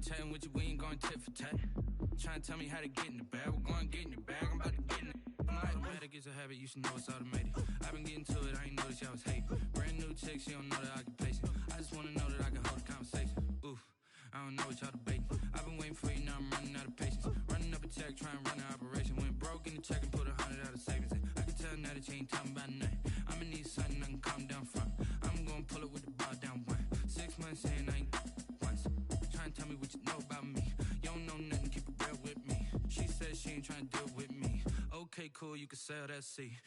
chatting with you, we ain't going tit for tat. Trying to tell me how to get in the bag, we're going to get in the bag, I'm about to get in it. I'm like, automatic is a habit, you should know it's automated. I've been getting to it, I ain't noticed y'all was hating. Brand new chick, she don't know the occupation. I just wanna know that I can hold a conversation. Oof, I don't know what y'all debating. I've been waiting for you, now I'm running out of patience. Running up a check, trying to run an operation. Went broke in the check and put 100 out of savings in. I can tell now that you ain't talking about nothing. I'ma need something I can calm down from. I'm gonna pull it with the bar down one. 6 months in, I ain't once. Trying to tell me what you know about me. You don't know nothing, keep it real with me. She said she ain't trying to deal with me. Okay, cool, you can sell that seat.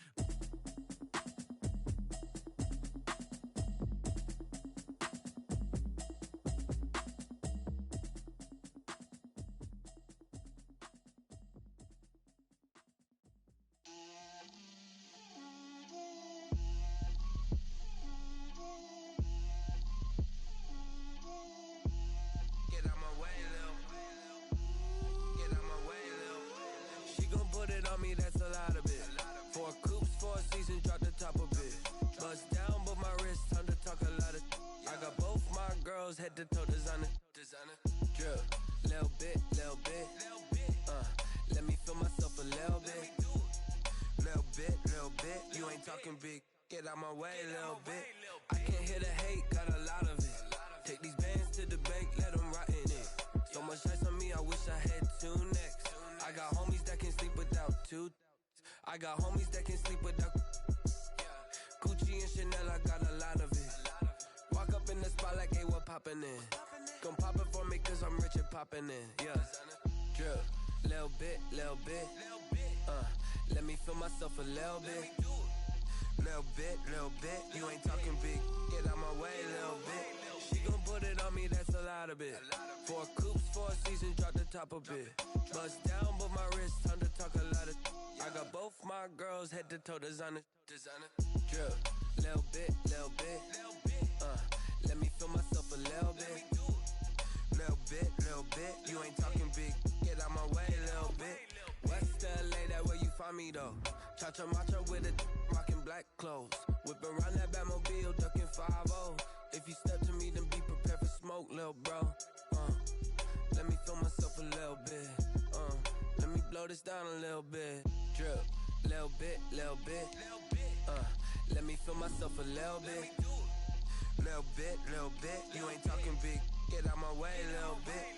Head to toe designer, drip, little bit, let me feel myself a little bit, you ain't talking big, get out my way, little bit, I can't hear the hate, got a lot of it, take these bands to the bank, let them rot in it, so much ice on me, I wish I had two necks, I got homies that can sleep without two, I got homies that can sleep without, Gucci and Chanel, I got a lot of it. Walk up in the spot like, hey, what poppin' in? Gon' pop it for me cause I'm rich and poppin' in, yeah. Drip, little bit, let me feel myself a little bit. Little bit, you ain't talking big, get out my way, little bit. She gon' put it on me, that's a lot of it. 4 coupes, 4 seasons, drop the top a bit. Bust down, but my wrist, time to talk a lot of. I got both my girls, head to toe designer. Drip, little bit, let me feel myself a little bit. Little bit, you ain't talking big, get out my way, little bit. West LA, that where you find me though. Cha-cha matcha with a rockin' black clothes. Whip around that Batmobile, ducking 5-0. If you step to me, then be prepared for smoke, little bro. Let me feel myself a little bit. Let me blow this down a little bit. Drip, little bit, let me feel myself a little bit. Little bit, you ain't talking big, get out my way, little bit.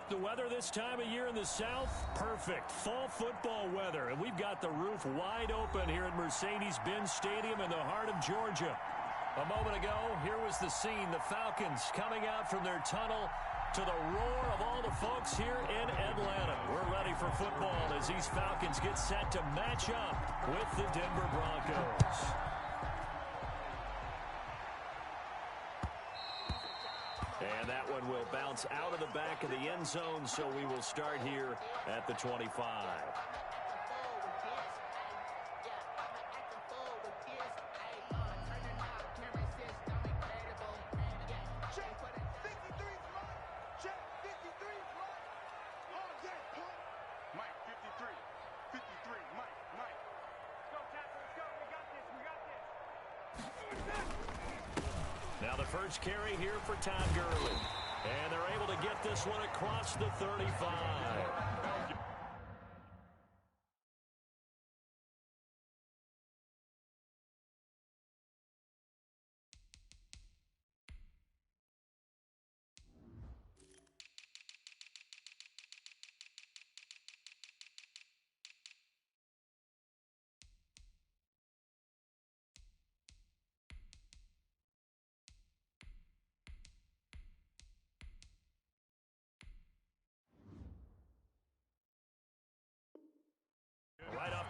The weather this time of year in the South, perfect. Fall football weather, and we've got the roof wide open here at Mercedes-Benz Stadium in the heart of Georgia. A moment ago, here was the scene. The Falcons coming out from their tunnel to the roar of all the folks here in Atlanta. We're ready for football as these Falcons get set to match up with the Denver Broncos. And that one will bounce out of the back of the end zone, so we will start here at the 25. Now the first carry here for Todd Gurley. And they're able to get this one across the 35.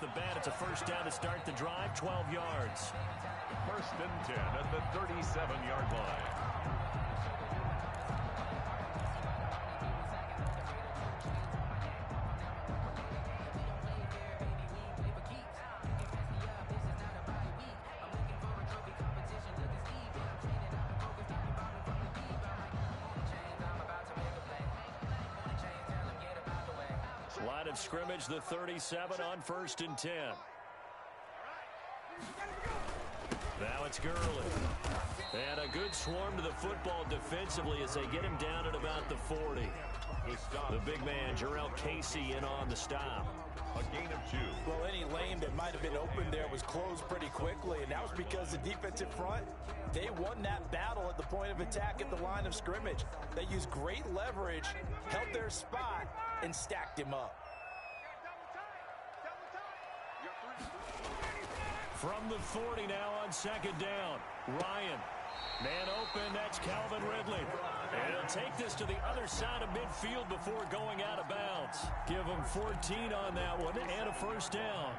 the bat. It's a first down to start the drive, 12 yards. 1st and 10 at the 37-yard line. Line of scrimmage, the 37 on 1st and 10. Now it's Gurley. And a good swarm to the football defensively as they get him down at about the 40. The big man, Jarrell Casey, in on the stop. A gain of 2. Well, any lane that might have been open there was closed pretty quickly, and that was because the defensive front, they won that battle at the point of attack at the line of scrimmage. They used great leverage, held their spot, and stacked him up. From the 40 now on 2nd down. Ryan. Man open, that's Calvin Ridley. And he'll take this to the other side of midfield before going out of bounds. Give him 14 on that one and a first down.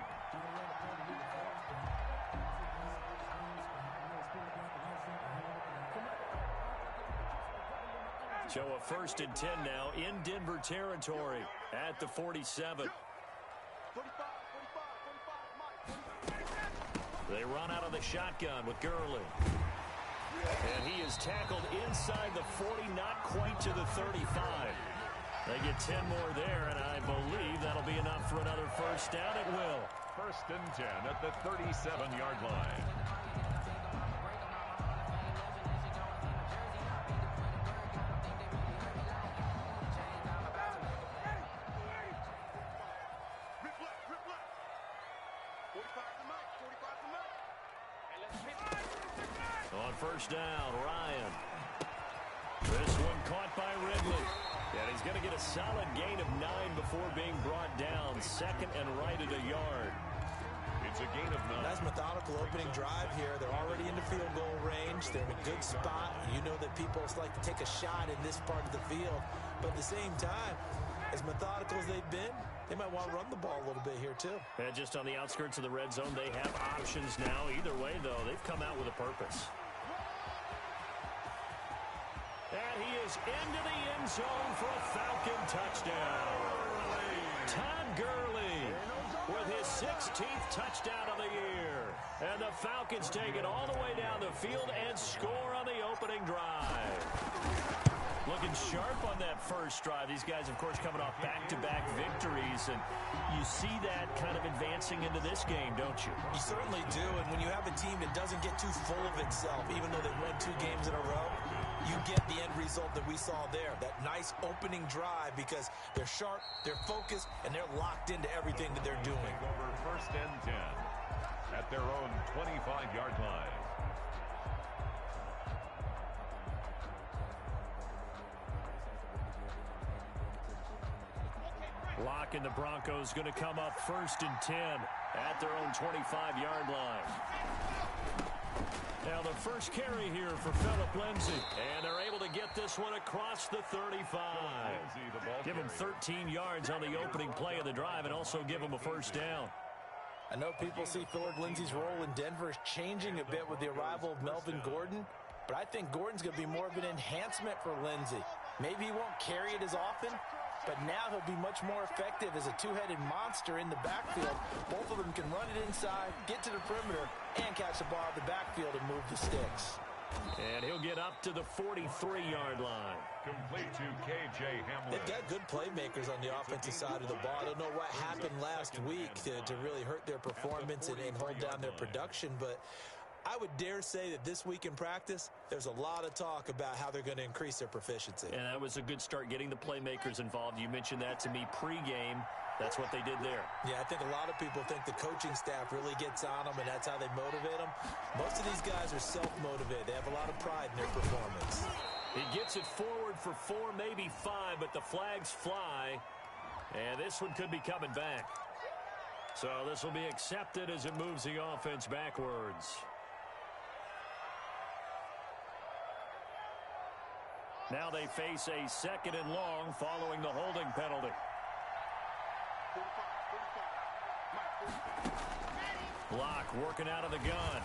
So a 1st and 10 now in Denver territory at the 47. They run out of the shotgun with Gurley. And he is tackled inside the 40, not quite to the 35. They get 10 more there, and I believe that'll be enough for another first down. It will. 1st and 10 at the 37-yard line. On 1st down, Ryan. This one caught by Ridley. And he's going to get a solid gain of 9 before being brought down. 2nd and right at a yard. It's a gain of 9. Nice methodical opening drive here. They're already into field goal range. They're in a good spot. You know that people like to take a shot in this part of the field. But at the same time, as methodical as they've been, they might want to run the ball a little bit here, too. And just on the outskirts of the red zone, they have options now. Either way, though, they've come out with a purpose. And he is into the end zone for a Falcon touchdown. Todd Gurley with his 16th touchdown of the year. And the Falcons take it all the way down the field and score on the opening drive. Looking sharp on that first drive. These guys, of course, coming off back-to-back victories, and you see that kind of advancing into this game, don't you? You certainly do, and when you have a team that doesn't get too full of itself, even though they've won 2 games in a row, you get the end result that we saw there, that nice opening drive, because they're sharp, they're focused, and they're locked into everything that they're doing. Over 1st and 10 at their own 25-yard line. Lock and the Broncos going to come up 1st and 10 at their own 25-yard line. Now the first carry here for Phillip Lindsay. And they're able to get this one across the 35. Give him 13 yards on the opening play of the drive and also give him a first down. I know people see Phillip Lindsay's role in Denver is changing a bit with the arrival of Melvin Gordon, but I think Gordon's going to be more of an enhancement for Lindsay. Maybe he won't carry it as often, but now he'll be much more effective as a two-headed monster in the backfield. Both of them can run it inside, get to the perimeter, and catch the ball in the backfield and move the sticks. And he'll get up to the 43-yard line. Complete to K.J. Hamler. They've got good playmakers on the offensive side of the ball. I don't know what happened last week to really hurt their performance and hold down their production, but I would dare say that this week in practice, there's a lot of talk about how they're going to increase their proficiency. And that was a good start, getting the playmakers involved. You mentioned that to me pregame. That's what they did there. Yeah, I think a lot of people think the coaching staff really gets on them, and that's how they motivate them. Most of these guys are self-motivated. They have a lot of pride in their performance. He gets it forward for 4, maybe 5, but the flags fly. And this one could be coming back. So this will be accepted as it moves the offense backwards. Now they face a 2nd and long following the holding penalty. Block working out of the gun.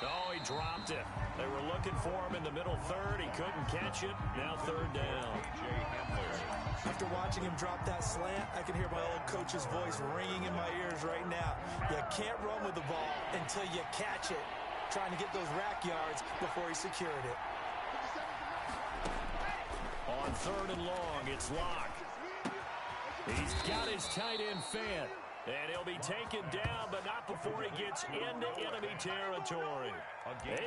Oh, he dropped it. They were looking for him in the middle third. He couldn't catch it. Now third down. After watching him drop that slant, I can hear my old coach's voice ringing in my ears right now. You can't run with the ball until you catch it. Trying to get those rack yards before he secured it. On third and long, it's Locke. He's got his tight end fan. And he'll be taken down, but not before he gets into enemy territory.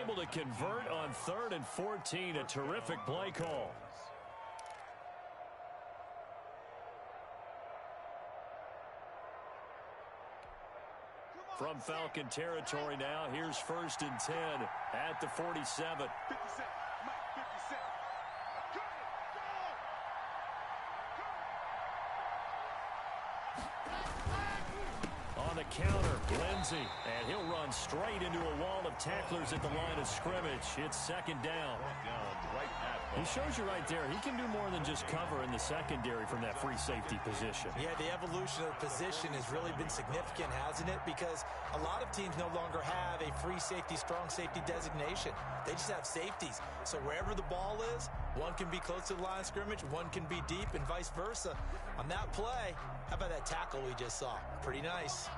Able to convert on 3rd and 14. A terrific play call. From Falcon territory now, here's 1st and 10 at the 47. On the counter, Lindsey, and he'll run straight into a wall of tacklers at the line of scrimmage. It's 2nd down. He shows you right there, he can do more than just cover in the secondary from that free safety position. Yeah, the evolution of the position has really been significant, hasn't it? Because a lot of teams no longer have a free safety, strong safety designation. They just have safeties. So wherever the ball is, one can be close to the line of scrimmage, one can be deep, and vice versa. On that play, how about that tackle we just saw? Pretty nice.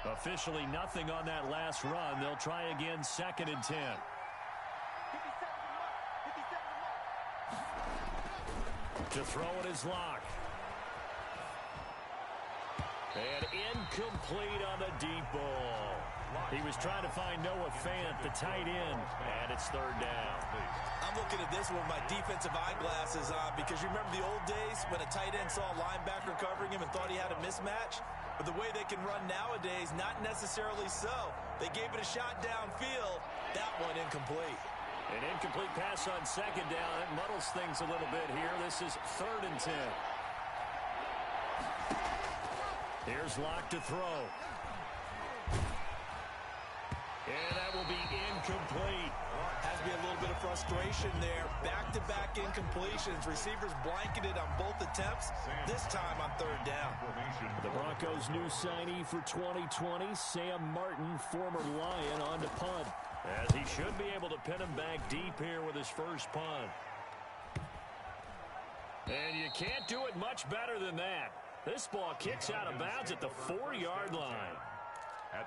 Officially nothing on that last run. They'll try again 2nd and 10. To throw it is Locke. And incomplete on the deep ball. He was trying to find Noah Fant, the tight end, and it's 3rd down. I'm looking at this with my defensive eyeglasses on because you remember the old days when a tight end saw a linebacker covering him and thought he had a mismatch? But the way they can run nowadays, not necessarily so. They gave it a shot downfield. That one incomplete. An incomplete pass on 2nd down. It muddles things a little bit here. This is 3rd and 10. Here's Locke to throw. And that will be incomplete. Has to be a little bit of frustration there. Back-to-back incompletions. Receivers blanketed on both attempts. This time on 3rd down. The Broncos' new signee for 2020, Sam Martin, former Lion, on to punt. As he should be able to pin him back deep here with his first punt. And you can't do it much better than that. This ball kicks out of bounds at the 4-yard line.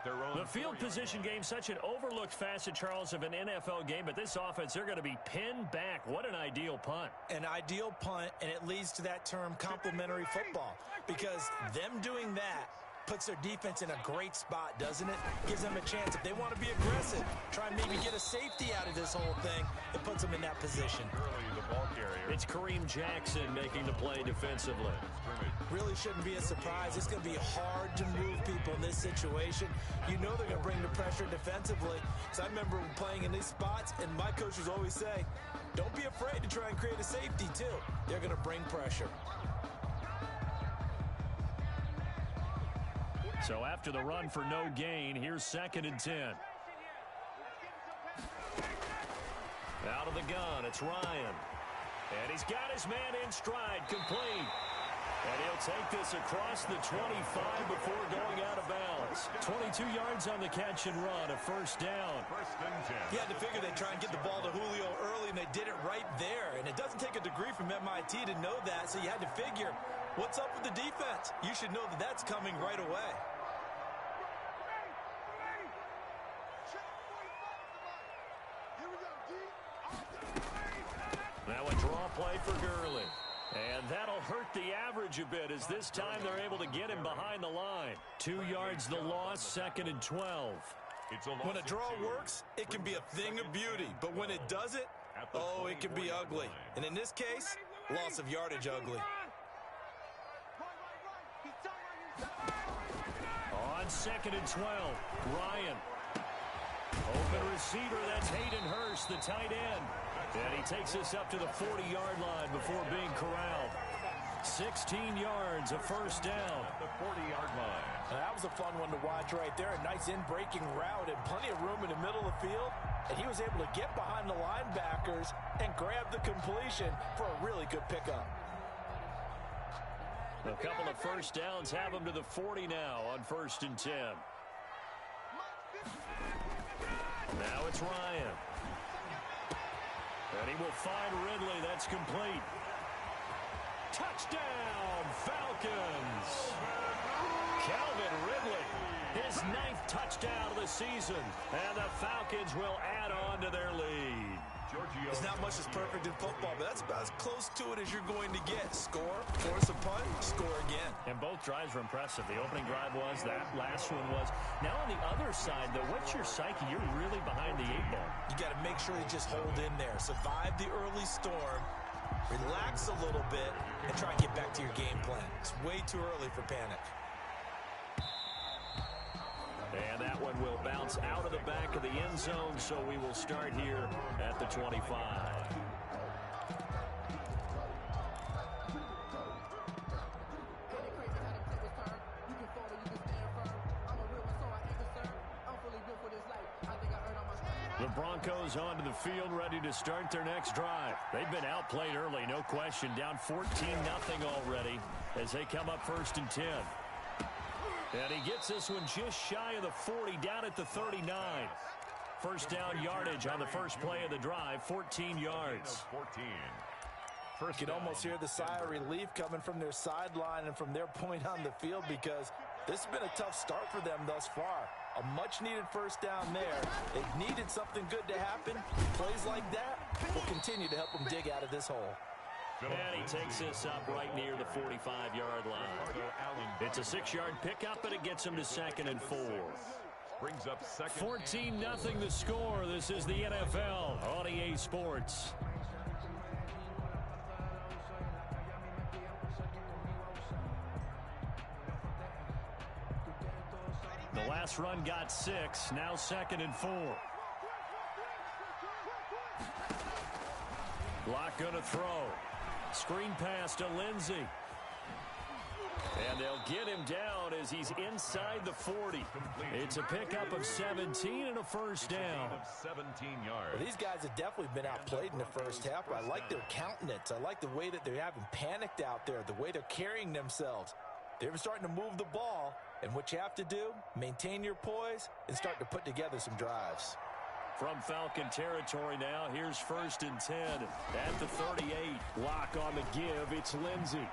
The field position game, such an overlooked facet, Charles, of an NFL game, but this offense, they're going to be pinned back. What an ideal punt. An ideal punt, and it leads to that term complementary football, because them doing that puts their defense in a great spot, doesn't it? Gives them a chance. If they want to be aggressive, try and maybe get a safety out of this whole thing, it puts them in that position. It's Kareem Jackson making the play defensively. Really shouldn't be a surprise. It's going to be hard to move people in this situation. You know they're going to bring the pressure defensively. So I remember playing in these spots, and my coaches always say, don't be afraid to try and create a safety, too. They're going to bring pressure. So after the run for no gain, here's 2nd and 10. Out of the gun, it's Ryan. And he's got his man in stride, complete. And he'll take this across the 25 before going out of bounds. 22 yards on the catch and run, a 1st down. You had to figure they'd try and get the ball to Julio early, and they did it right there. And it doesn't take a degree from MIT to know that, so you had to figure, what's up with the defense? You should know that that's coming right away. Now a draw play for Gurley. And that'll hurt the average a bit as this time they're able to get him behind the line. 2 yards the loss, 2nd and 12. When a draw works, it can be a thing of beauty. But when it doesn't, oh, it can be ugly. And in this case, loss of yardage ugly. On 2nd and 12, Ryan. Open receiver, that's Hayden Hurst, the tight end. And he takes us up to the 40-yard line before being corralled. 16 yards, a 1st down. The 40-yard line. That was a fun one to watch right there. A nice in-breaking route and plenty of room in the middle of the field. And he was able to get behind the linebackers and grab the completion for a really good pickup. A couple of 1st downs have him to the 40 now on 1st and 10. Now it's Ryan. And he will find Ridley. That's complete. Touchdown, Falcons. Calvin Ridley, his 9th touchdown of the season. And the Falcons will add on to their lead. It's not much that's perfect in football, but that's about as close to it as you're going to get. Score, force a punt, score again. And both drives were impressive. The opening drive was, that last one was. Now on the other side, though, what's your psyche? You're really behind the 8 ball. You got to make sure you just hold in there. Survive the early storm, relax a little bit, and try and get back to your game plan. It's way too early for panic. And that one will bounce out of the back of the end zone, so we will start here at the 25. The Broncos onto the field, ready to start their next drive. They've been outplayed early, no question. Down 14-0 already as they come up 1st and 10. And he gets this one just shy of the 40, down at the 39. First down yardage on the first play of the drive, 14 yards. You can almost hear the sigh of relief coming from their sideline and from their point on the field, because this has been a tough start for them thus far. A much-needed first down there. It needed something good to happen. Plays like that will continue to help them dig out of this hole. And he takes this up right near the 45-yard line. It's a 6-yard pickup, but it gits him to 2nd and 4. Brings up 14-0 the score. This is the NFL on EA Sports. The last run got 6. Now 2nd and 4. Lock going to throw. Screen pass to Lindsey. And they'll get him down as he's inside the 40. It's a pickup of 17 and a first down. 17 yards. Well, these guys have definitely been outplayed in the first half, but I like their countenance. I like the way that they haven't panicked out there, the way they're carrying themselves. They're starting to move the ball, and what you have to do, maintain your poise and start to put together some drives. From Falcon territory now, here's 1st and 10 at the 38. Lock on the give, it's Lindsey.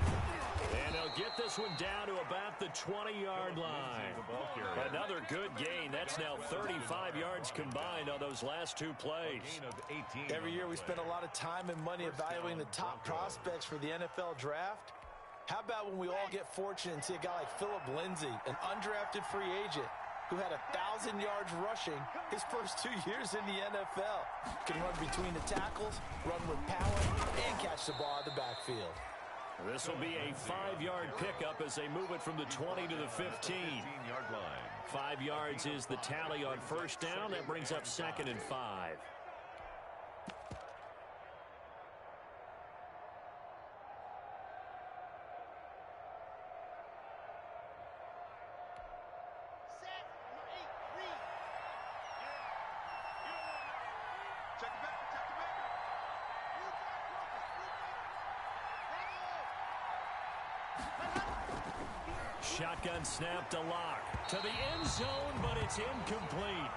And they'll get this one down to about the 20-yard line. Another good gain. That's now 35 yards combined on those last 2 plays. Every year we spend a lot of time and money evaluating the top prospects for the NFL draft. How about when we all get fortunate and see a guy like Philip Lindsay, an undrafted free agent, who had 1,000 yards rushing his first 2 years in the NFL. Can run between the tackles, run with power, and catch the ball out of the backfield. This will be a 5-yard pickup as they move it from the 20 to the 15. 15-yard line. 5 yards is the tally on first down. That brings up 2nd and 5. Shotgun snap to Lock. To the end zone, but it's incomplete.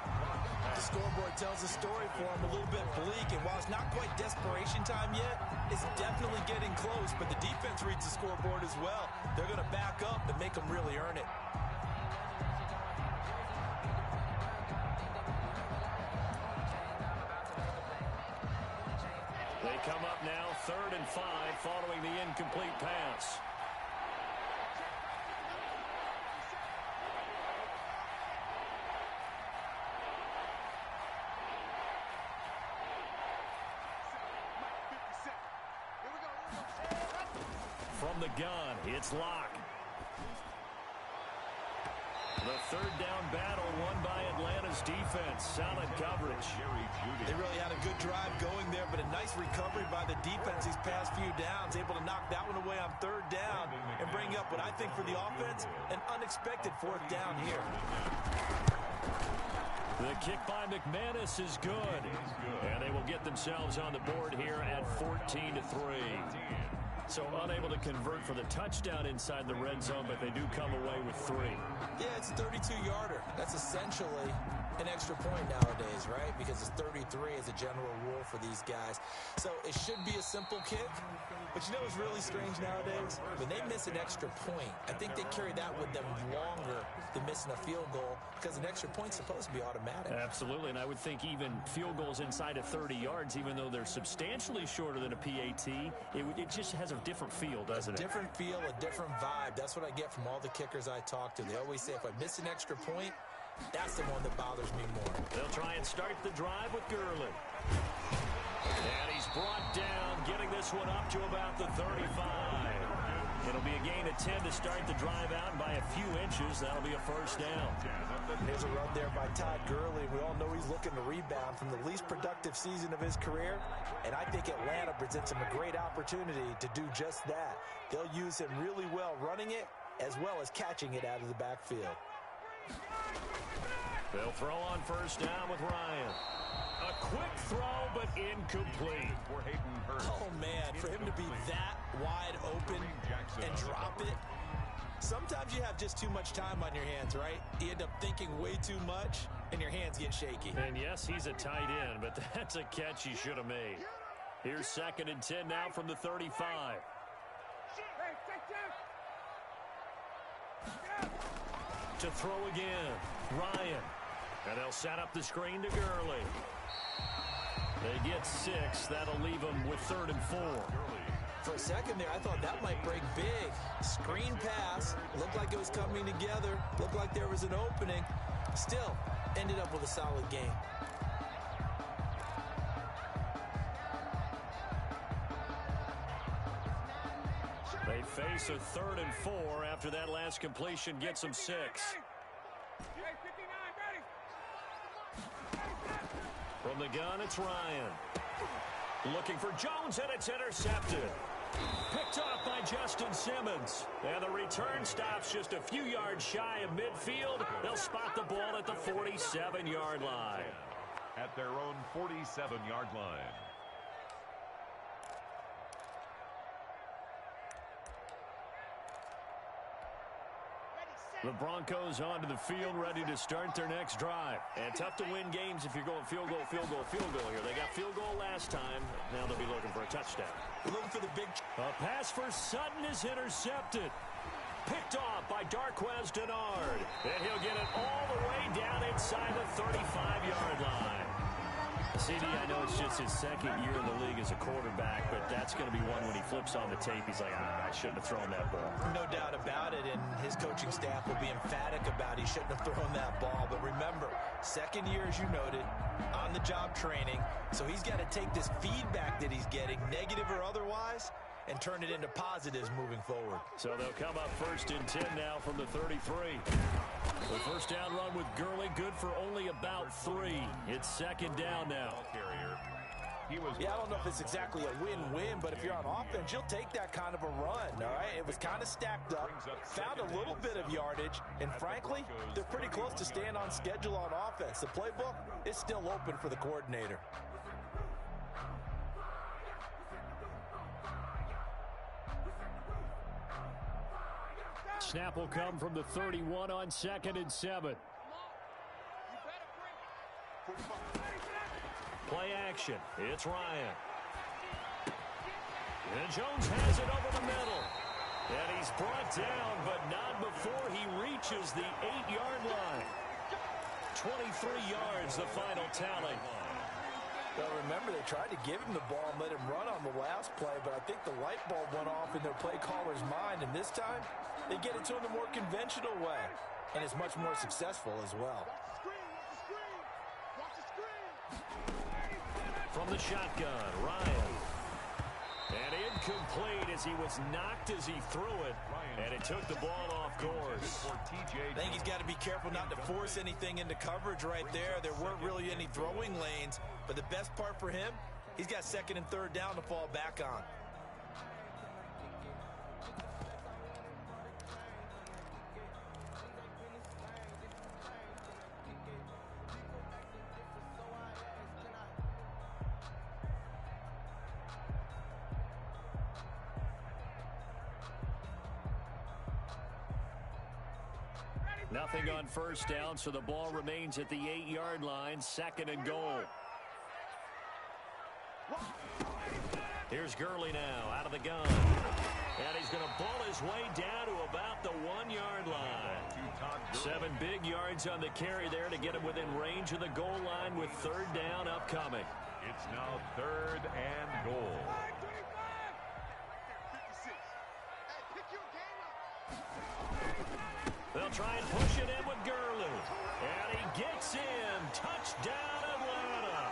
The scoreboard tells a story for him, a little bit bleak, and while it's not quite desperation time yet, it's definitely getting close, but the defense reads the scoreboard as well. They're going to back up and make them really earn it. They come up now 3rd and 5 following the incomplete pass. From the gun, it's Lock. The 3rd down battle won by Atlanta's defense. Solid coverage. They really had a good drive going there, but a nice recovery by the defense these past few downs. Able to knock that one away on 3rd down and bring up what I think for the offense, an unexpected 4th down here. The kick by McManus is good. And they will get themselves on the board here at 14-3. So unable to convert for the touchdown inside the red zone, but they do come away with 3. Yeah, it's a 32-yarder. That's essentially an extra point nowadays, right? Because it's 33 as a general rule for these guys. So it should be a simple kick. But you know what's really strange nowadays? When they miss an extra point, I think they carry that with them longer than missing a field goal because an extra point's supposed to be automatic. Absolutely, and I would think even field goals inside of 30 yards, even though they're substantially shorter than a PAT, it just has a different feel, doesn't it? A different feel, a different vibe. That's what I get from all the kickers I talk to. They always say if I miss an extra point, that's the one that bothers me more. They'll try and start the drive with Gurley. And he's brought down, getting this one up to about the 35. It'll be a gain of 10 to start the drive out, and by a few inches, that'll be a first down. There's a run there by Todd Gurley. We all know he's looking to rebound from the least productive season of his career, and I think Atlanta presents him a great opportunity to do just that. They'll use him really well running it as well as catching it out of the backfield. They'll throw on first down with Ryan. A quick throw, but incomplete. Oh, man, for him to be that wide open and drop it. Sometimes you have just too much time on your hands, right? You end up thinking way too much, and your hands get shaky. And yes, he's a tight end, but that's a catch he should have made. Here's 2nd and 10 now from the 35. To throw again, Ryan. And they'll set up the screen to Gurley. They get 6. That'll leave them with 3rd and 4. For a second there, I thought that might break big. Screen pass. Looked like it was coming together. Looked like there was an opening. Still, ended up with a solid game. They face a 3rd and 4 after that last completion gets them 6. From the gun, it's Ryan. Looking for Jones, and it's intercepted. Picked off by Justin Simmons. And the return stops just a few yards shy of midfield. They'll spot the ball at the 47-yard line. At their own 47-yard line. The Broncos onto the field, ready to start their next drive. And tough to win games if you're going field goal, field goal, field goal here. They got field goal last time. Now they'll be looking for a touchdown. Looking for the big... A pass for Sutton is intercepted. Picked off by Darquez Denard. And he'll get it all the way down inside the 35-yard line. CD, I know it's just his 2nd year in the league as a quarterback, but that's going to be one when he flips on the tape. He's like, I shouldn't have thrown that ball. No doubt about it, and his coaching staff will be emphatic about he shouldn't have thrown that ball. But remember, 2nd year, as you noted, on-the-job training, so he's got to take this feedback that he's getting, negative or otherwise, and turn it into positives moving forward. So they'll come up 1st and 10 now from the 33. The first down run with Gurley, good for only about 3. It's 2nd down now. Yeah, I don't know if it's exactly a win-win, but if you're on offense, you'll take that kind of a run, all right? It was kind of stacked up, found a little bit of yardage, and frankly, they're pretty close to staying on schedule on offense. The playbook is still open for the coordinator. Snap will come from the 31 on 2nd and 7. Play action. It's Ryan. And Jones has it over the middle. And he's brought down, but not before he reaches the 8-yard line. 23 yards, the final tally. Well, remember, they tried to give him the ball and let him run on the last play, but I think the light bulb went off in their play caller's mind, and this time, they get it to him the more conventional way, and it's much more successful as well. From the shotgun, Ryan. And incomplete as he was knocked as he threw it, and it took the ball off course. I think he's got to be careful not to force anything into coverage right there. There weren't really any throwing lanes, but the best part for him, he's got 2nd and 3rd down to fall back on. Nothing on first down, so the ball remains at the 8-yard line, 2nd and goal. Here's Gurley now, out of the gun. And he's going to bull his way down to about the 1-yard line. 7 big yards on the carry there to get him within range of the goal line with 3rd down upcoming. It's now 3rd and goal. They'll try and push it in with Gurley. And he gets in. Touchdown, Atlanta.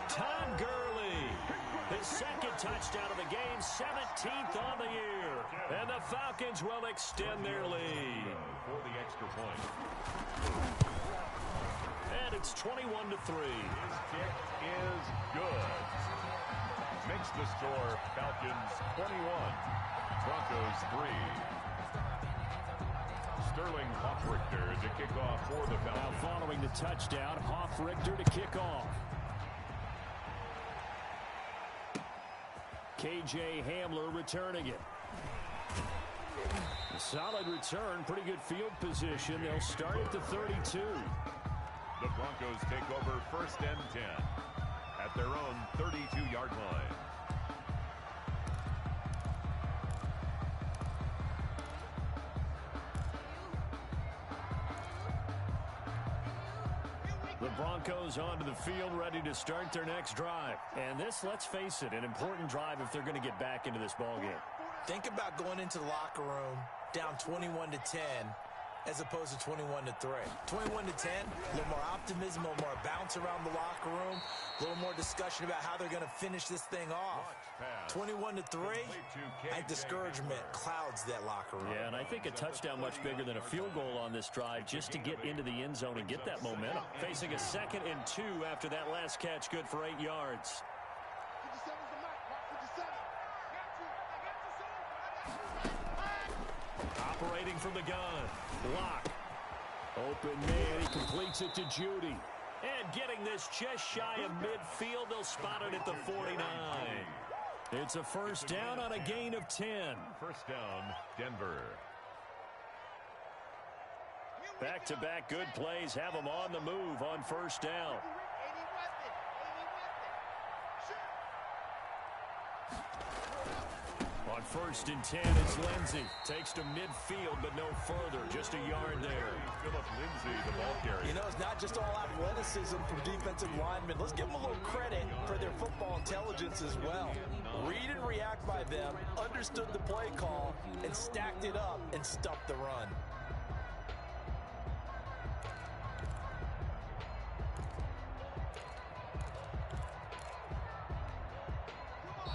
Todd Gurley. His 2nd touchdown of the game, 17th on the year. And the Falcons will extend their lead. For the extra point. And it's 21-3. His kick is good. Makes the score Falcons 21, Broncos 3. Sterling Hoffrichter to kick off for the Falcons. Now following the touchdown, Hoffrichter to kick off. K.J. Hamler returning it. A solid return, pretty good field position. They'll start at the 32. The Broncos take over 1st and 10 at their own 32-yard line. The Broncos onto the field, ready to start their next drive. And this, let's face it, an important drive if they're going to get back into this ballgame. Think about going into the locker room down 21-10 as opposed to 21-3. 21-10, a little more optimism, a little more bounce around the locker room, a little more discussion about how they're going to finish this thing off. 21-3, I think discouragement clouds that locker room. Yeah, and I think a touchdown much bigger than a field goal on this drive just to get into the end zone and get that momentum. Facing a 2nd and 2 after that last catch, good for 8 yards. Operating from the gun. Lock. Open man. He completes it to Judy. And getting this just shy of midfield. They'll spot it at the 49. It's a 1st down on a gain of 10. 1st down, Denver. Back-to-back good plays have them on the move on 1st down. On 1st and 10, it's Lindsey. Takes to midfield, but no further. Just a yard there. Philip Lindsay, the ball carrier. You know, it's not just all athleticism from defensive linemen. Let's give them a little credit for their football intelligence as well. Read and react by them, understood the play call, and stacked it up and stuffed the run.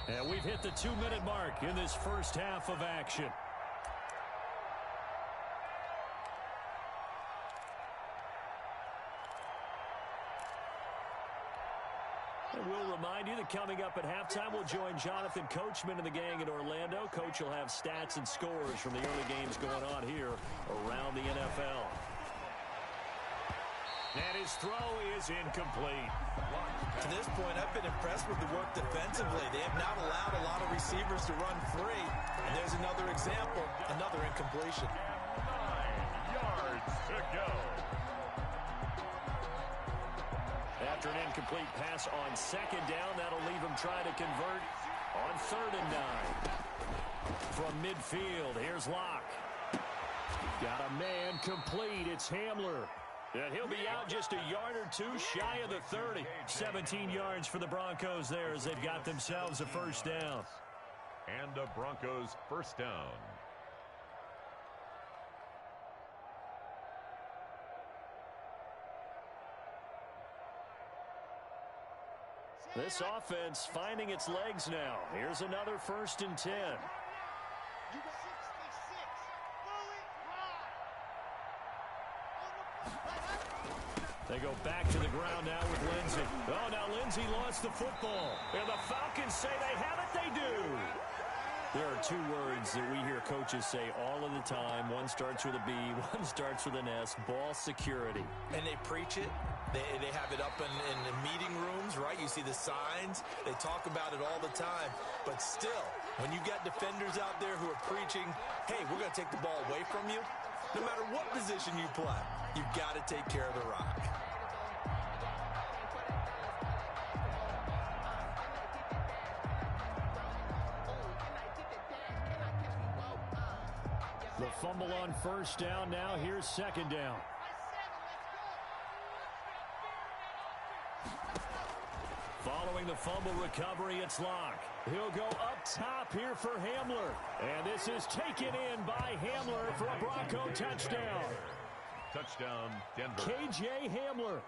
And we've hit the 2-minute mark in this first half of action. And we'll remind you that coming up at halftime, we'll join Jonathan Coachman and the gang in Orlando. Coach will have stats and scores from the early games going on here around the NFL. And his throw is incomplete. To this point, I've been impressed with the work defensively. They have not allowed a lot of receivers to run free. And there's another example, another incompletion. 9 yards to go. After an incomplete pass on 2nd down, that'll leave him trying to convert on 3rd and 9. From midfield, here's Locke. Got a man complete. It's Hamler. And he'll be out just a yard or two shy of the 30. 17 yards for the Broncos there as they've got themselves a 1st down. And a Broncos 1st down. This offense finding its legs now. Here's another 1st and 10. They go back to the ground now with Lindsey. Oh, now Lindsey lost the football. And the Falcons say they have it. They do. There are 2 words that we hear coaches say all of the time. One starts with a B, one starts with an S. Ball security. And they preach it. They have it up in the meeting rooms, right? You see the signs. They talk about it all the time. But still, when you got defenders out there who are preaching, hey, we're going to take the ball away from you, No matter what position you play, you've got to take care of the rock. The fumble on first down. Now here's second down. Following the fumble recovery, it's Locke. He'll go up top here for Hamler. And this is taken in by Hamler for a Bronco touchdown. Touchdown, Denver. KJ Hamler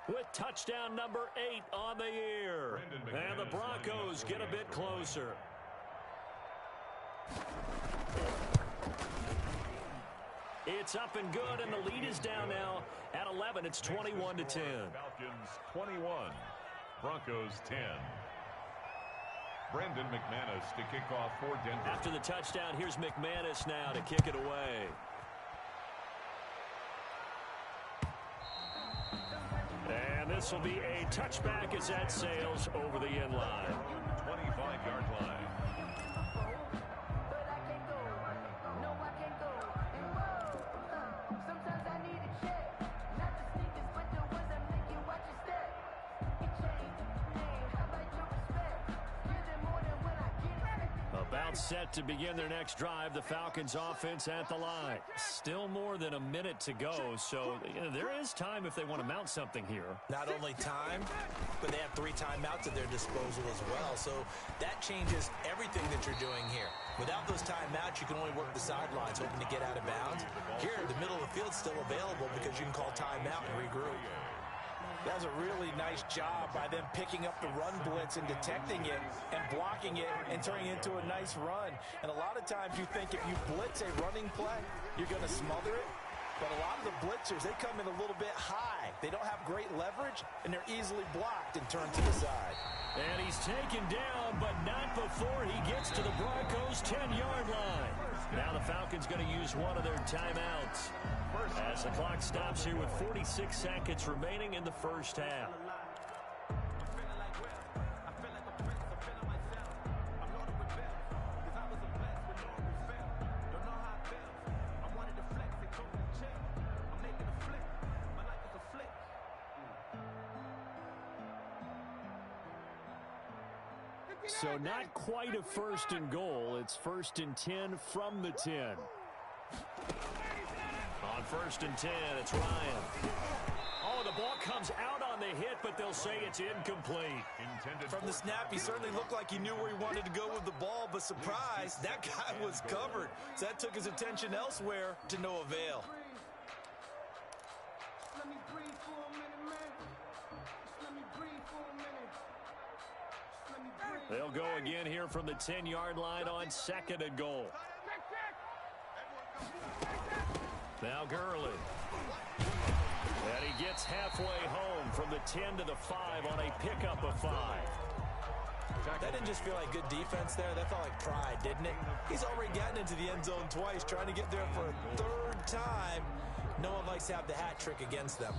with touchdown number 8 on the year. And the Broncos get a bit closer. It's up and good, and the lead is down now at 11. It's 21-10. Falcons 21, Broncos 10. Brandon McManus to kick off for Denver. After the touchdown, here's McManus now to kick it away. And this will be a touchback as that sails over the end line. 25-yard line. Set to begin their next drive. The Falcons offense at the line. Still more than a minute to go, so there is time if they want to mount something here. Not only time, but they have 3 timeouts at their disposal as well, so that changes everything that you're doing here. Without those timeouts, you can only work the sidelines hoping to get out of bounds. Here, the middle of the field's still available because you can call timeout and regroup. That was a really nice job by them picking up the run blitz and detecting it and blocking it and turning it into a nice run. And a lot of times you think if you blitz a running play, you're going to smother it. But a lot of the blitzers, they come in a little bit high. They don't have great leverage, and they're easily blocked and turned to the side. And he's taken down, but not before he gets to the Broncos' 10-yard line. Now the Falcons going to use one of their timeouts as the clock stops here with 46 seconds remaining in the first half. So not quite a first and goal. It's 1st and 10 from the 10. On 1st and 10, it's Ryan. Oh, the ball comes out on the hit, but they'll say it's incomplete. From the snap, he certainly looked like he knew where he wanted to go with the ball, but surprise, that guy was covered. So that took his attention elsewhere to no avail. They'll go again here from the 10-yard line on 2nd and goal. Now Gurley. And he gets halfway home from the 10 to the 5 on a pickup of 5. That didn't just feel like good defense there. That felt like pride, didn't it? He's already gotten into the end zone twice, trying to get there for a 3rd time. No one likes to have the hat trick against them.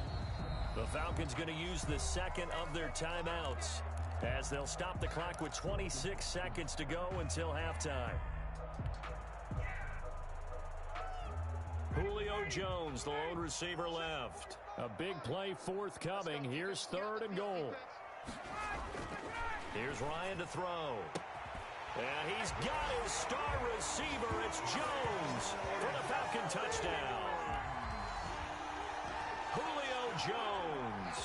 The Falcons going to use the 2nd of their timeouts as they'll stop the clock with 26 seconds to go until halftime. Julio Jones, the lone receiver left. A big play forthcoming. Here's 3rd and goal. Here's Ryan to throw. And he's got his star receiver. It's Jones for the Falcon touchdown. Julio Jones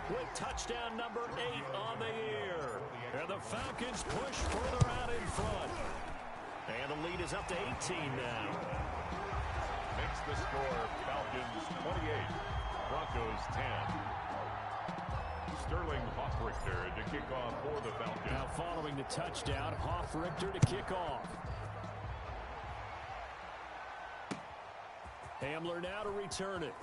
with touchdown number 8 on the year. And the Falcons push further out in front. And the lead is up to 18 now. Makes the score Falcons 28, Broncos 10. Sterling Hoffrichter to kick off for the Falcons. Now following the touchdown, Hoffrichter to kick off. Hamler now to return it.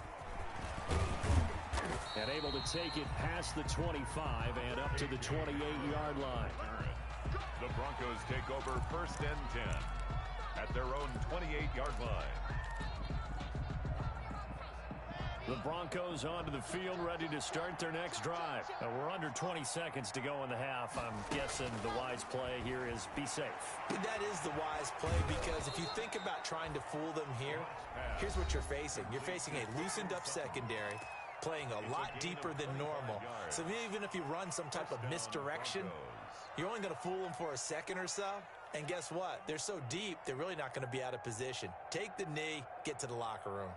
And able to take it past the 25 and up to the 28-yard line. The Broncos take over 1st and 10 at their own 28-yard line. The Broncos onto the field, ready to start their next drive. We're under 20 seconds to go in the half. I'm guessing the wise play here is be safe. That is the wise play, because if you think about trying to fool them here, here's what you're facing. You're facing a loosened up secondary, playing a lot deeper than normal. So even if you run some type of misdirection, you're only going to fool them for a second or so. And guess what? They're so deep, they're really not going to be out of position. Take the knee, get to the locker room.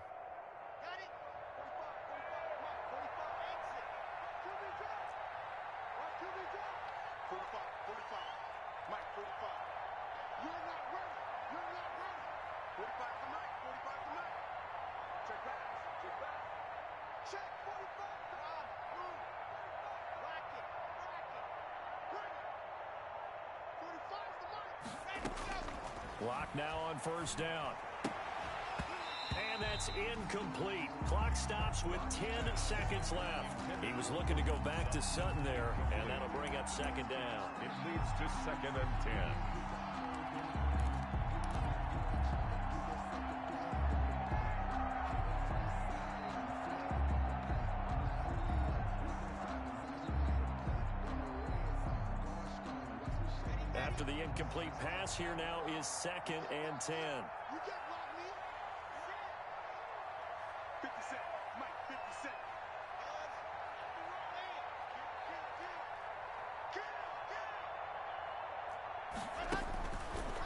Clock now on first down. And that's incomplete. Clock stops with 10 seconds left. He was looking to go back to Sutton there, and that'll bring up second down. It leads to 2nd and 10. After the incomplete pass, here now is 2nd and 10.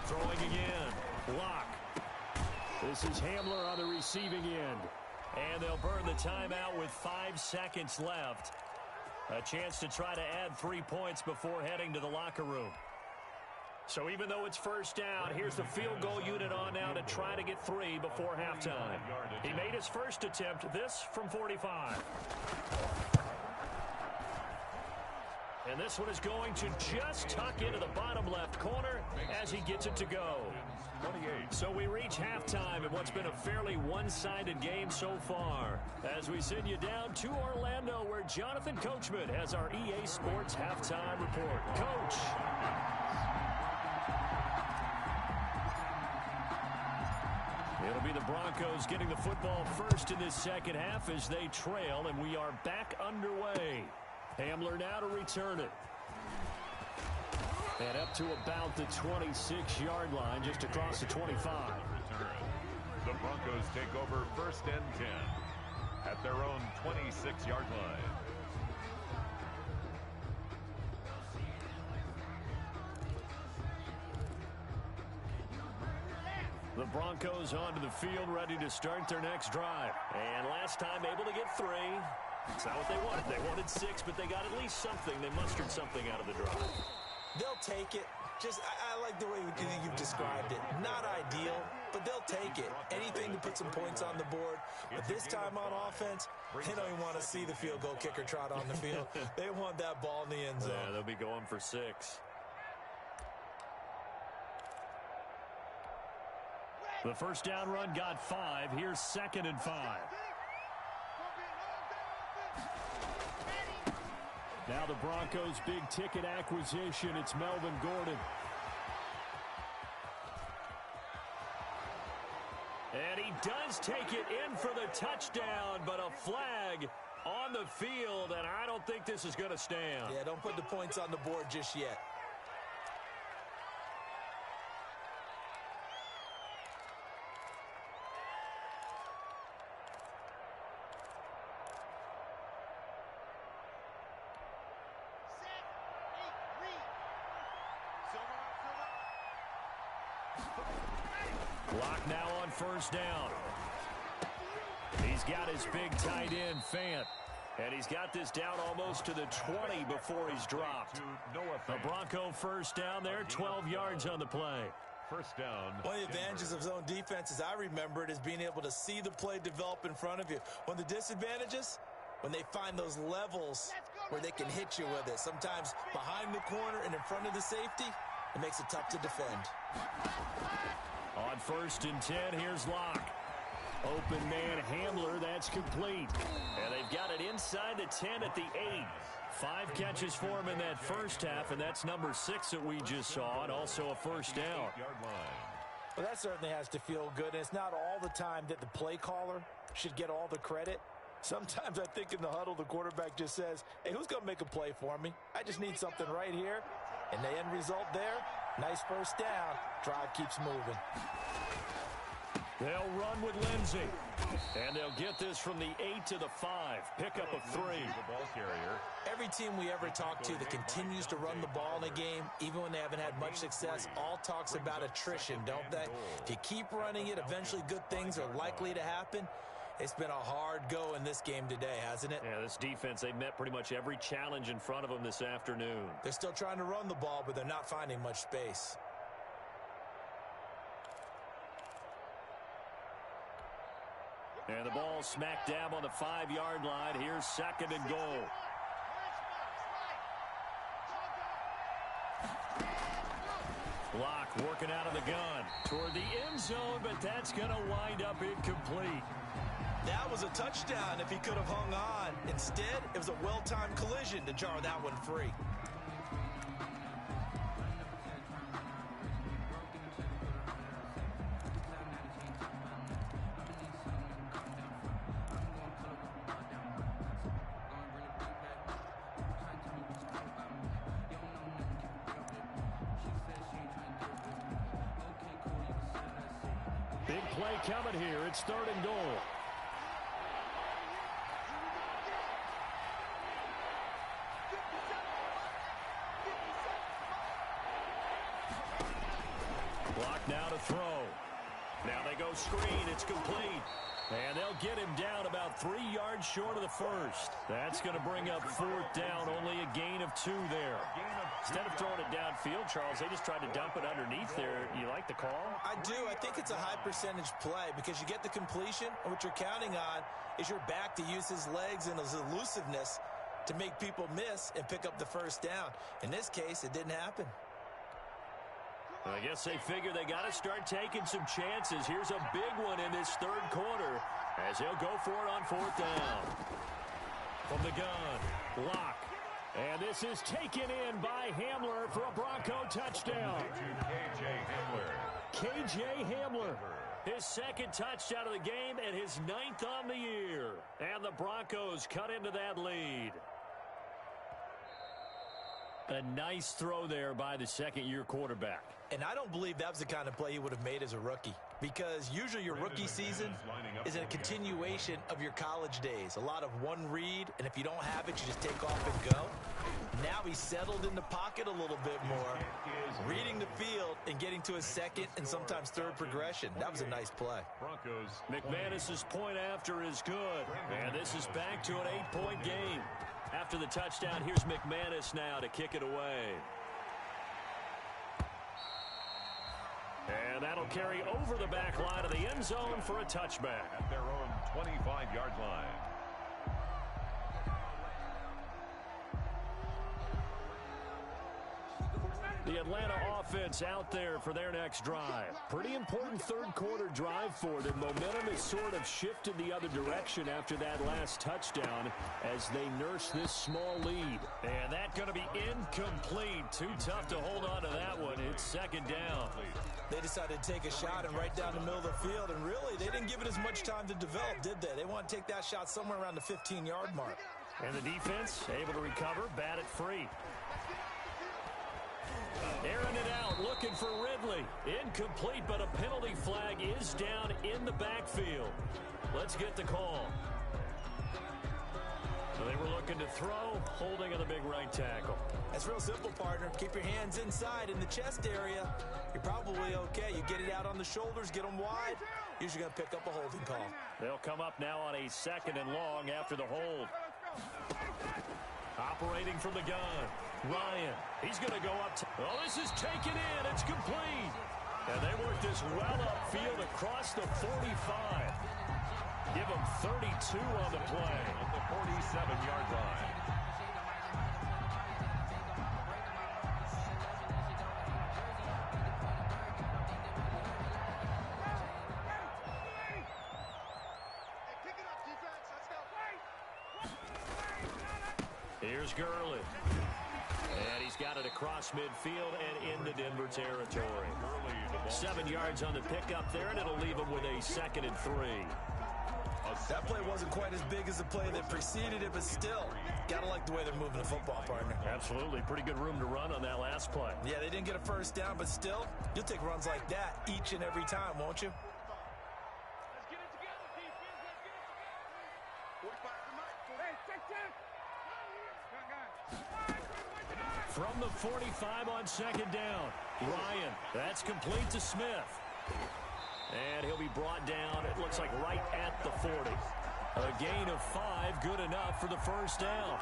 Throwing again. Lock. This is Hamler on the receiving end. And they'll burn the timeout with 5 seconds left. A chance to try to add 3 points before heading to the locker room. So even though it's first down, here's the field goal unit on now to try to get 3 before halftime. He made his first attempt, this from 45. And this one is going to just tuck into the bottom left corner as he gets it to go. 28. So we reach halftime in what's been a fairly one-sided game so far, as we send you down to Orlando, where Jonathan Coachman has our EA Sports halftime report. Coach. It'll be the Broncos getting the football first in this second half as they trail, and we are back underway. Hamler now to return it. And up to about the 26-yard line, just across the 25. The Broncos take over 1st and 10 at their own 26-yard line. The Broncos onto the field, ready to start their next drive. And last time able to get 3. It's not what they wanted. They wanted 6, but they got at least something. They mustered something out of the drive. They'll take it. I like the way you've described it. Not ideal, but they'll take it. Anything to put some points on the board. But this time on offense, they don't even want to see the field goal kicker trot on the field. They want that ball in the end zone. Yeah, they'll be going for 6. The first down run got 5. Here's 2nd and 5. Now the Broncos' big ticket acquisition. It's Melvin Gordon. And he does take it in for the touchdown, but a flag on the field, and I don't think this is going to stand. Yeah, don't put the points on the board just yet. Clock now on first down. He's got his big tight end, Fant. And he's got this down almost to the 20 before he's dropped. A Bronco first down there, 12 yards on the play. First down. One of the advantages of zone defense, as I remember it, is being able to see the play develop in front of you. One of the disadvantages, when they find those levels where they can hit you with it. Sometimes behind the corner and in front of the safety, it makes it tough to defend. On 1st and 10, here's Locke. Open man Hamler, that's complete. And they've got it inside the 10 at the 8. 5 catches for him in that first half, and that's number 6 that we just saw, and also a first down. Well, that certainly has to feel good, and it's not all the time that the play caller should get all the credit. Sometimes I think in the huddle, the quarterback just says, hey, who's going to make a play for me? I just need something right here. And the end result there, nice first down. Drive keeps moving. They'll run with Lindsey. And they'll get this from the 8 to the 5. Pick up a 3. The ball carrier. Every team we ever talk to that continues to run the ball in a game, even when they haven't had much success, all talks about attrition, don't they? If you keep running it, eventually good things are likely to happen. It's been a hard go in this game today, hasn't it? Yeah, this defense, they've met pretty much every challenge in front of them this afternoon. They're still trying to run the ball, but they're not finding much space. And the ball smack dab on the 5-yard line. Here's 2nd and goal. Block working out of the gun toward the end zone, but that's going to wind up incomplete. That was a touchdown if he could have hung on. Instead, it was a well-timed collision to jar that one free. Big play coming here. It's 3rd and goal. Block now to throw. Now they go screen. It's complete. And they'll get him down about 3 yards short of the first. That's going to bring up 4th down. Only a gain of 2 there. Instead of throwing it downfield, Charles, they just tried to dump it underneath there. You like the call? I do. I think it's a high percentage play because you get the completion, and what you're counting on is your back to use his legs and his elusiveness to make people miss and pick up the first down. In this case, it didn't happen. I guess they figure they got to start taking some chances. Here's a big one in this 3rd quarter as he'll go for it on 4th down. From the gun, Locke. And this is taken in by Hamler for a Bronco touchdown. KJ Hamler. His 2nd touchdown of the game and his 9th on the year. And the Broncos cut into that lead. A nice throw there by the 2nd-year quarterback. And I don't believe that was the kind of play he would have made as a rookie. Because usually your rookie season is a continuation of your college days. A lot of one read, and if you don't have it, you just take off and go. Now he's settled in the pocket a little bit more, reading the field and getting to his 2nd and sometimes 3rd progression. That was a nice play. McManus's point after is good. And this is back to an 8-point game. After the touchdown, here's McManus now to kick it away. And that'll carry over the back line of the end zone for a touchback. At their own 25-yard line. The Atlanta offense out there for their next drive. Pretty important 3rd quarter drive for them. Momentum has sort of shifted the other direction after that last touchdown as they nurse this small lead. And that's going to be incomplete. Too tough to hold on to that one. It's 2nd down. They decided to take a shot and right down the middle of the field, and really, they didn't give it as much time to develop, did they? They want to take that shot somewhere around the 15-yard mark. And the defense able to recover, bat it free. Airing it out, looking for Ridley. Incomplete, but a penalty flag is down in the backfield. Let's get the call. So they were looking to throw, holding on the big right tackle. That's real simple, partner. Keep your hands inside in the chest area. You're probably okay. You get it out on the shoulders, get them wide. Usually going to pick up a holding call. They'll come up now on a 2nd and long after the hold. Operating from the gun. Ryan, he's going to go up. Oh, this is taken in. It's complete. And they work this well upfield across the 45. Give them 32 on the play. At the 47-yard line. Here's Gurley. And he's got it across midfield and into Denver territory. 7 yards on the pickup there, and it'll leave him with a 2nd and 3. That play wasn't quite as big as the play that preceded it, but still, gotta like the way they're moving the football, partner. Absolutely. Pretty good room to run on that last play. Yeah, they didn't get a first down, but still, you'll take runs like that each and every time, won't you? From the 45 on second down, Ryan, that's complete to Smith. And he'll be brought down, it looks like right at the 40. A gain of 5, good enough for the first down.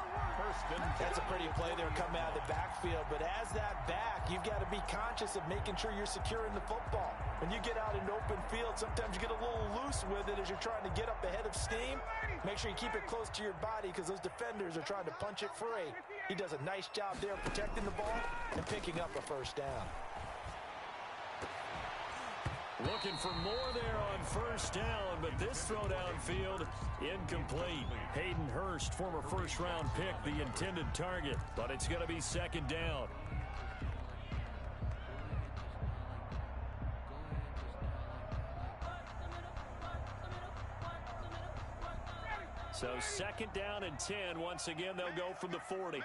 That's a pretty play there coming out of the backfield, but as that back, you've got to be conscious of making sure you're securing the football. When you get out in open field, sometimes you get a little loose with it as you're trying to get up ahead of steam. Make sure you keep it close to your body because those defenders are trying to punch it free. He does a nice job there protecting the ball and picking up a first down. Looking for more there on first down, but this throw downfield, incomplete. Hayden Hurst, former first-round pick, the intended target, but it's going to be second down. So second down and 10. Once again, they'll go from the 40.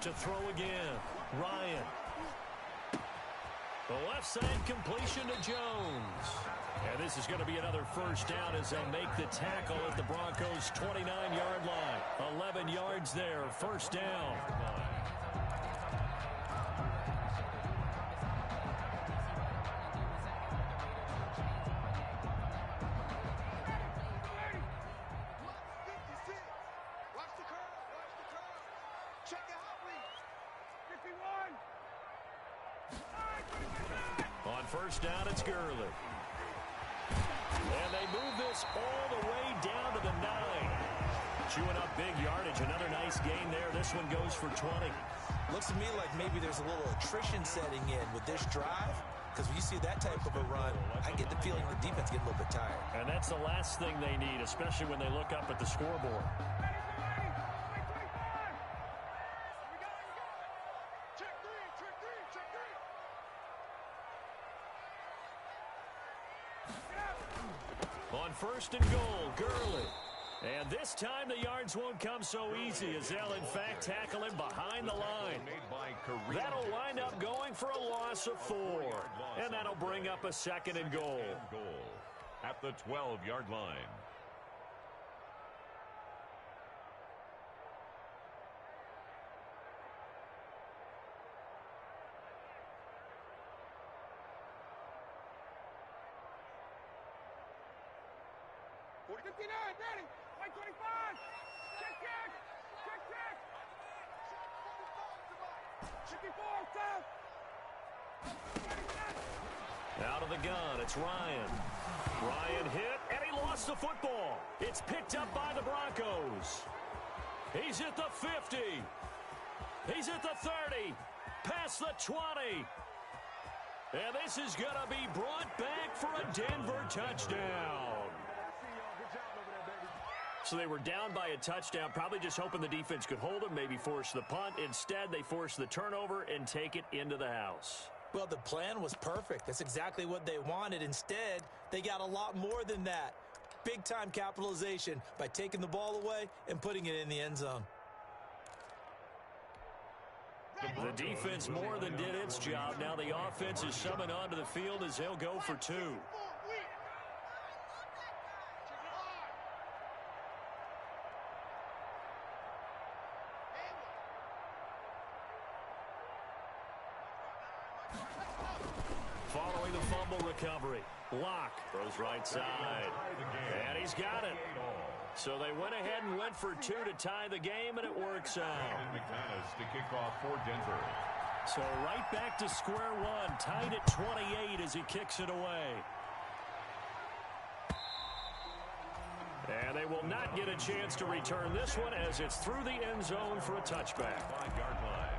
To throw again, Ryan. The left side completion to Jones. And this is going to be another first down as they'll make the tackle at the Broncos' 29-yard line. 11 yards there, first down. On first down, it's Gurley. And they move this all the way down to the 9. Chewing up big yardage. Another nice gain there. This one goes for 20. Looks to me like maybe there's a little attrition setting in with this drive. Because when you see that type of a run, I get the feeling the defense getting a little bit tired. And that's the last thing they need, especially when they look up at the scoreboard. On first and goal, Gurley. And this time the yards won't come so easy as they'll in fact tackle him behind the line. That'll wind up going for a loss of 4. And that'll bring up a second and goal. At the 12-yard line. Ready. White 25. Check. 54, Out of the gun, it's Ryan. Ryan hit, and he lost the football. It's picked up by the Broncos. He's at the 50. He's at the 30. Past the 20. And this is going to be brought back for a Denver touchdown. So they were down by a touchdown, probably just hoping the defense could hold them, maybe force the punt. Instead, they forced the turnover and take it into the house. Well, the plan was perfect. That's exactly what they wanted. Instead, they got a lot more than that. Big-time capitalization by taking the ball away and putting it in the end zone. The defense more than did its job. Now the offense is summoned onto the field as they'll go for 2. Following the fumble recovery, Locke throws right side, and he's got it. So they went ahead and went for 2 to tie the game, and it works out. To kick off for Denver. So right back to square one, tied at 28 as he kicks it away. And they will not get a chance to return this one as it's through the end zone for a touchback. 5-yard line.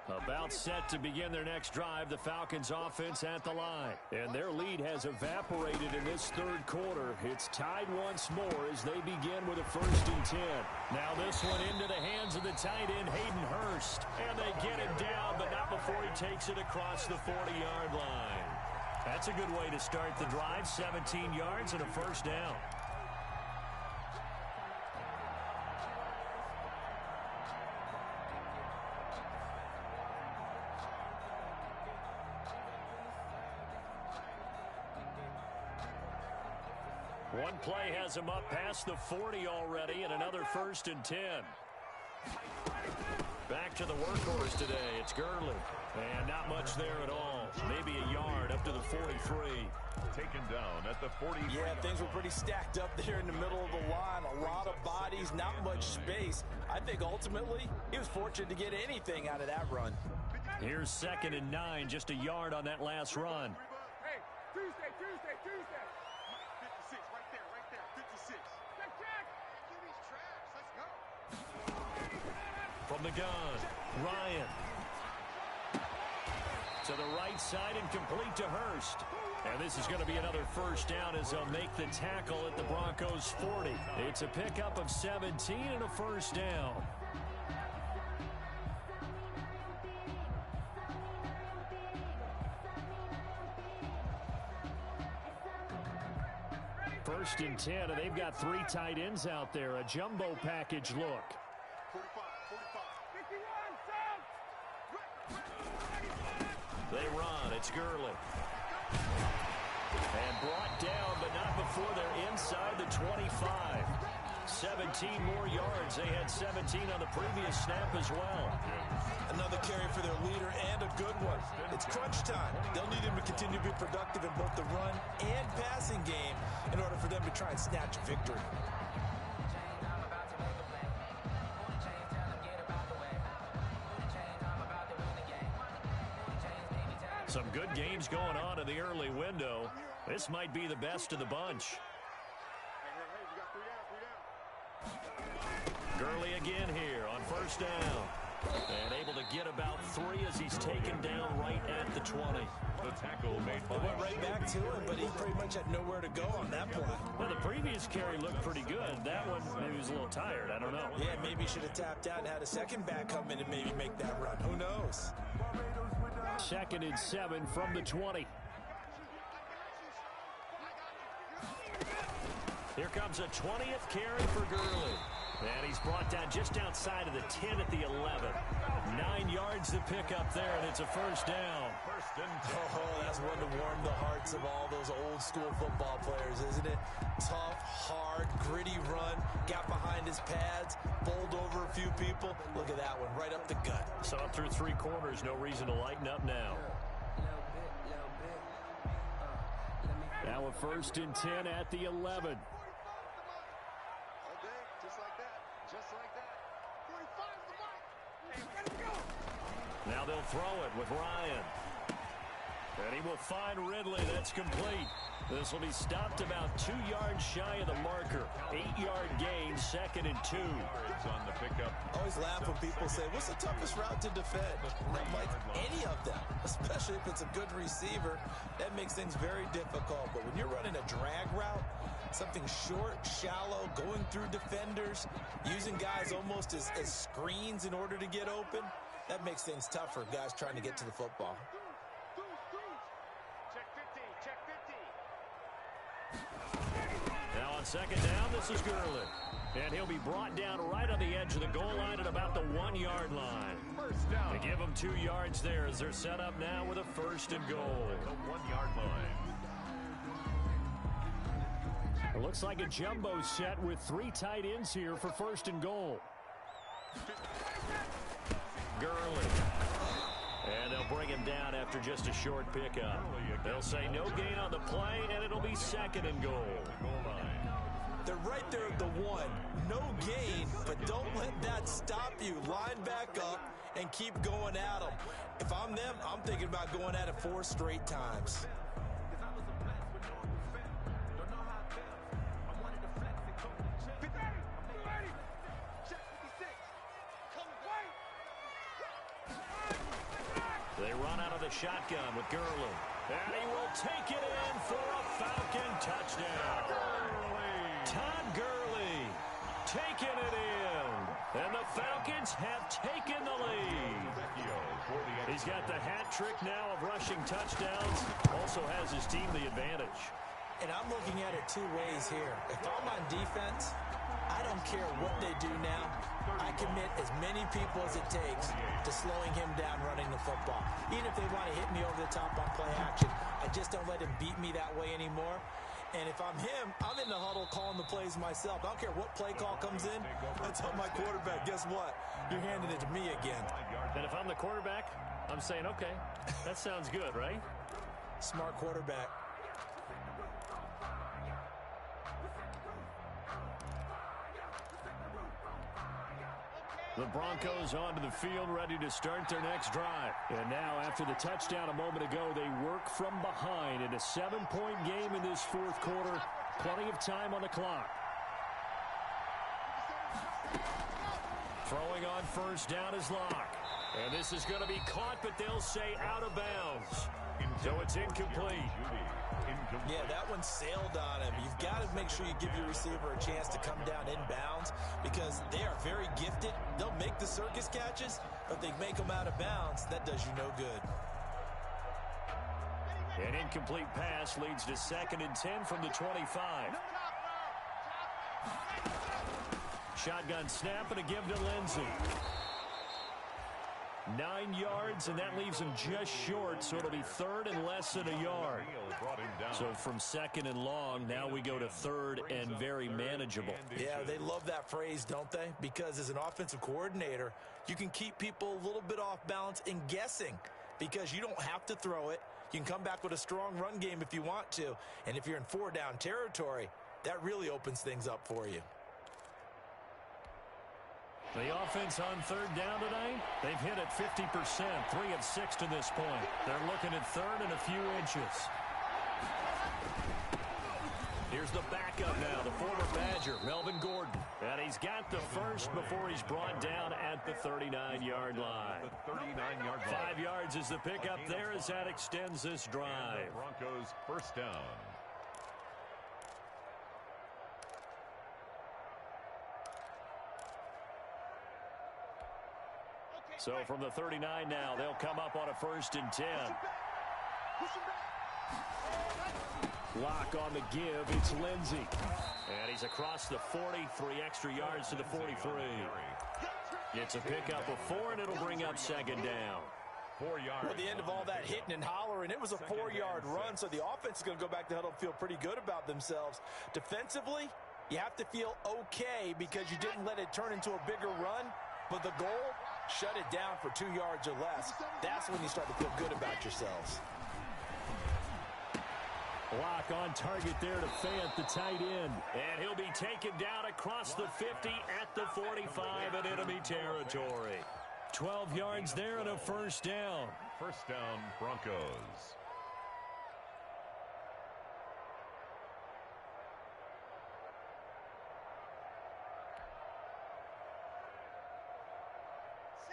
A About set to begin their next drive, the Falcons offense at the line. And their lead has evaporated in this third quarter. It's tied once more as they begin with a 1st and 10. Now this one into the hands of the tight end, Hayden Hurst. And they get him down, but not before he takes it across the 40-yard line. That's a good way to start the drive, 17 yards and a 1st down. One play has him up past the 40 already, and another 1st and 10. Back to the workhorse today. It's Gurley. And not much there at all. Maybe a yard up to the 43. Taken down at the 40. Yeah, things were pretty stacked up there in the middle of the line. A lot of bodies, not much space. I think ultimately he was fortunate to get anything out of that run. Here's 2nd and 9, just a yard on that last run. Hey, Tuesday. 56, right there, 56. Check. QB's trash, let's go. From the gun, Ryan. To the right side and complete to Hurst. And this is going to be another 1st down as they'll make the tackle at the Broncos' 40. It's a pickup of 17 and a 1st down. First and 10, and they've got 3 tight ends out there. A jumbo package look. 45. 51, They run. It's Gurley. And brought down, but not before they're inside the 25. 17 more yards. They had 17 on the previous snap as well. Another carry for their leader and a good one. It's crunch time. They'll need him to continue to be productive in both the run and passing game in order for them to try and snatch a victory. Some good games going on in the early window. This might be the best of the bunch. Gurley again here on 1st down. And able to get about 3 as he's taken down right at the 20. The tackle made by. It went right back to him, but he pretty much had nowhere to go on that play. Well, the previous carry looked pretty good. That one, maybe he was a little tired. I don't know. Yeah, maybe he should have tapped out and had a second back come in and maybe make that run. Who knows? 2nd and 7 from the 20. Here comes a 20th carry for Gurley. And he's brought down just outside of the 10 at the 11. 9 yards to pick up there, and it's a 1st down. Oh, that's one to warm the hearts of all those old school football players, isn't it? Tough, hard, gritty run. Got behind his pads, bowled over a few people. Look at that one, right up the gut. So up through 3 quarters, no reason to lighten up now. Now a 1st and 10 at the 11. Now they'll throw it with Ryan. And he will find Ridley. That's complete. This will be stopped about 2 yards shy of the marker. 8-yard gain, 2nd and 2. On the pickup. Always laugh when people say, what's the toughest route to defend? I'm like, any of them, especially if it's a good receiver. That makes things very difficult. But when you're running a drag route, something short, shallow, going through defenders, using guys almost as screens in order to get open, that makes things tough for guys trying to get to the football. Now on 2nd down, this is Gurley. And he'll be brought down right on the edge of the goal line at about the 1-yard line. 1st down. They give them 2 yards there as they're set up now with a 1st and goal. The 1-yard line. It looks like a jumbo set with 3 tight ends here for 1st and goal. Gurley. And they'll bring him down after just a short pickup. They'll say no gain on the play, and it'll be 2nd and goal. They're right there at the 1. No gain, but don't let that stop you. Line back up and keep going at them. If I'm them, I'm thinking about going at it 4 straight times. They run out of the shotgun with Gurley. And he will take it in for a Falcon touchdown. Todd Gurley taking it in. And the Falcons have taken the lead. He's got the hat trick now of rushing touchdowns. Also has his team the advantage. And I'm looking at it two ways here. If I'm on defense, I don't care what they do now. I commit as many people as it takes to slowing him down running the football. Even if they want to hit me over the top on play action, I just don't let him beat me that way anymore. And if I'm him, I'm in the huddle calling the plays myself. I don't care what play call comes in. I tell my quarterback, guess what? You're handing it to me again. And if I'm the quarterback, I'm saying, okay, that sounds good, right? Smart quarterback. The Broncos onto the field, ready to start their next drive. And now, after the touchdown a moment ago, they work from behind in a 7-point game in this fourth quarter. Plenty of time on the clock. Throwing on first down is Locke. And this is going to be caught, but they'll say out of bounds. So it's incomplete. Yeah, that one sailed on him. You've got to make sure you give your receiver a chance to come down inbounds because they are very gifted. They'll make the circus catches, but they make them out of bounds. That does you no good. An incomplete pass leads to 2nd and 10 from the 25. Shotgun snap and a give to Lindsey. 9 yards, and that leaves him just short, so it'll be 3rd and less than a yard. So from 2nd and long, now we go to 3rd and very manageable. Yeah, they love that phrase, don't they? Because as an offensive coordinator, you can keep people a little bit off balance and guessing because you don't have to throw it. You can come back with a strong run game if you want to. And if you're in 4-down territory, that really opens things up for you. The offense on 3rd down tonight, they've hit it 50%, 3 of 6 to this point. They're looking at 3rd and a few inches. Here's the backup now, the former Badger, Melvin Gordon. And he's got the first before he's brought down at the 39-yard line. 5 yards is the pickup there as that extends this drive. Broncos first down. So from the 39 now, they'll come up on a 1st and 10. Lock on the give. It's Lindsey. And he's across the 40, 3 extra yards to the 43. It's a pickup of 4, and it'll bring up 2nd down. 4 yards. Well, at the end of all that hitting and hollering, it was a 4-yard run, so the offense is going to go back to huddle and feel pretty good about themselves. Defensively, you have to feel okay because you didn't let it turn into a bigger run, but the goal, shut it down for 2 yards or less. That's when you start to feel good about yourselves. Lock on target there to Fant, the tight end. And he'll be taken down across the 50 at the 45 in enemy territory. 12 yards there and a 1st down. First down, Broncos.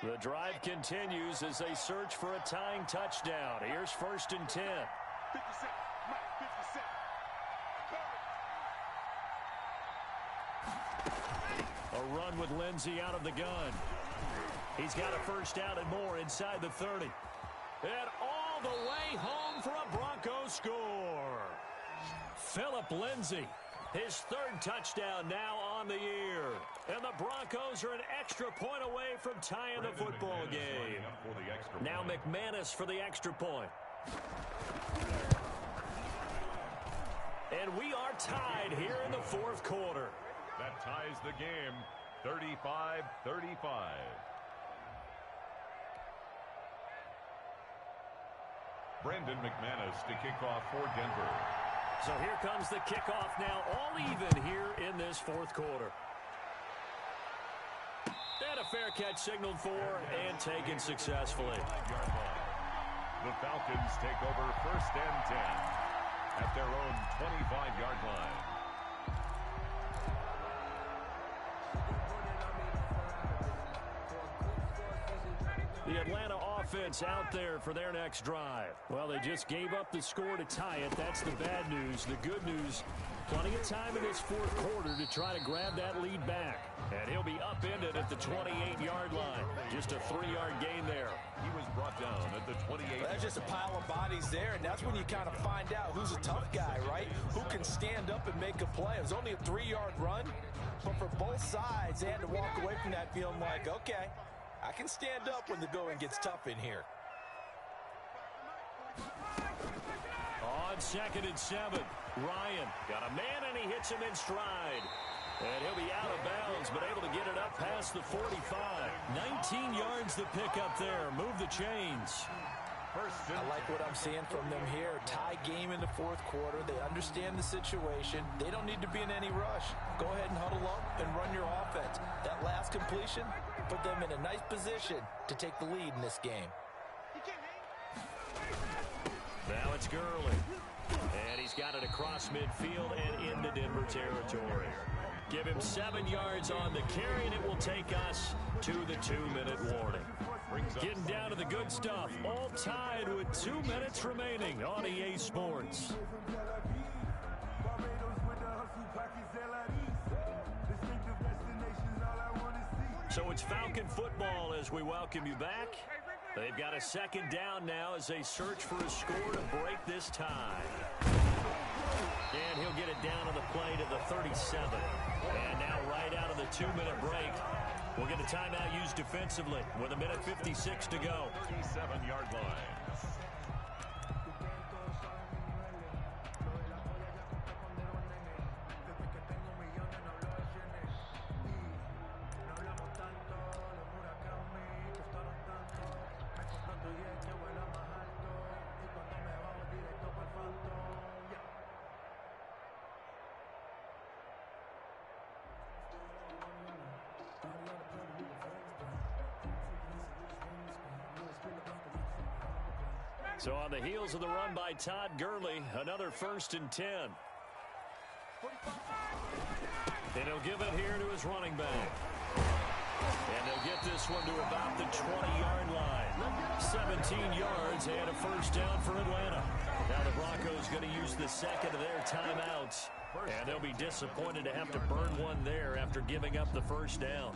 The drive continues as they search for a tying touchdown. Here's 1st and 10. 50 A run with Lindsey out of the gun. He's got a 1st down and more inside the 30. And all the way home for a Broncos score. Phillip Lindsey, his 3rd touchdown now on the year. And the Broncos are an extra point away from tying the football game. Now McManus for the extra point. And we are tied here in the 4th quarter. That ties the game, 35-35. Brendan McManus to kick off for Denver. So here comes the kickoff now, all even here in this 4th quarter. And a fair catch signaled for and taken successfully. The Falcons take over 1st and 10 at their own 25-yard line. The Atlanta offense out there for their next drive. Well, they just gave up the score to tie it. That's the bad news. The good news, plenty of time in this fourth quarter to try to grab that lead back. And he'll be upended at the 28-yard line. Just a 3-yard gain there. He was brought down at the 28. Well, there's just a pile of bodies there, and that's when you kind of find out who's a tough guy, right? Who can stand up and make a play. It was only a 3-yard run, but for both sides, they had to walk away from that feeling like, okay, I can stand up when the going gets tough in here. On 2nd and 7, Ryan got a man, and he hits him in stride. And he'll be out of bounds, but able to get it up past the 45. 19 yards to pick up there. Move the chains. I like what I'm seeing from them here. Tie game in the fourth quarter. They understand the situation. They don't need to be in any rush. Go ahead and huddle up and run your offense. That last completion put them in a nice position to take the lead in this game. Now it's Gurley. And he's got it across midfield and into Denver territory. Give him 7 yards on the carry, and it will take us to the 2-minute warning. Getting down to the good stuff. All tied with 2 minutes remaining on EA Sports. So it's Falcon football as we welcome you back. They've got a 2nd down now as they search for a score to break this tie. And he'll get it down on the play to the 37. And now right out of the 2-minute break, we'll get a timeout used defensively with 1:56 to go. 57-yard line. So on the heels of the run by Todd Gurley, another 1st and 10. And he'll give it here to his running back. And they'll get this one to about the 20-yard line. 17 yards and a 1st down for Atlanta. Now the Broncos going to use the 2nd of their timeouts. And they'll be disappointed to have to burn one there after giving up the 1st down.